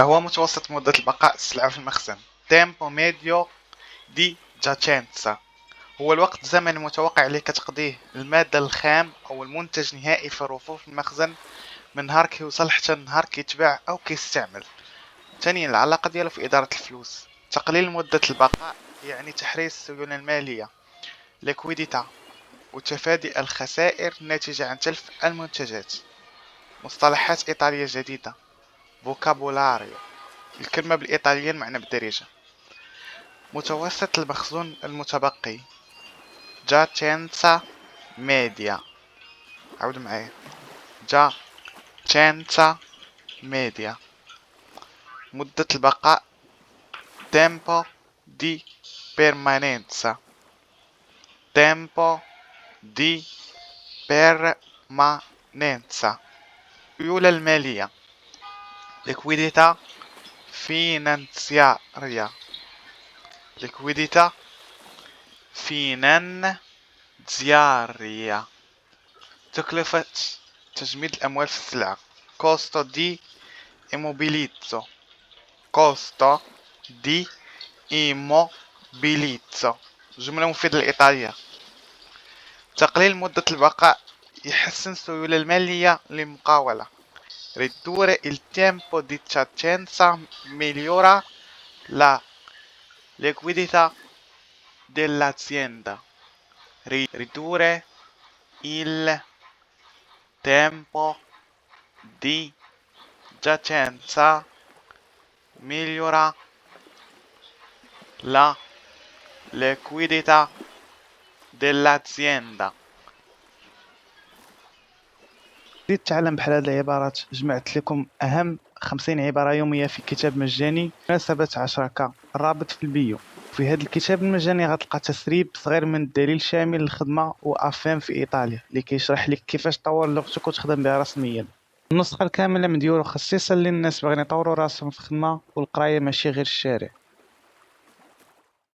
هو متوسط مدة البقاء السلعة في المخزن. tempo medio di giacenza هو الوقت الزمني المتوقع اللي كتقضيه المادة الخام أو المنتج النهائي في رفوف المخزن من نهار كيوصل حتى نهار كيتباع أو كيستعمل. ثانيا العلاقة ديالو في إدارة الفلوس. تقليل مدة البقاء يعني تحريز السيولة المالية liquidità وتفادي الخسائر الناتجة عن تلف المنتجات. مصطلحات إيطالية جديدة فوكابولاريو الكلمة بالإيطالية معنى بالدارجة. متوسط المخزون المتبقي giacenza media عود معايا giacenza media. مدة البقاء tempo di permanenza tempo di permanenza. السيولة المالية liquidità finanziaria liquidità finanziaria. تكلفة تجميد الأموال في السلعة costo di immobilizzo costo di immobilizzo جملة مفيدة الإيطالية. تقليل مدة البقاء يحسن السيولة المالية للمقاولة ridurre il tempo di giacenza migliora la liquidità dell'azienda. Ridurre il tempo di giacenza migliora la liquidità dell'azienda. بديت تعلم بحال هاد العبارات. جمعت لكم أهم 50 عبارة يومية في كتاب مجاني مناسبة عشركة، الرابط في البيو. في هذا الكتاب المجاني غتلقى تسريب صغير من الدليل شامل للخدمة وأفام في إيطاليا اللي كيشرح لك كيفاش تطور لغتك وتخدم بها رسميا. النسخة الكاملة مديورة خصيصا للناس باغيين يطوروا راسهم في الخدمة والقراية ماشي غير الشارع.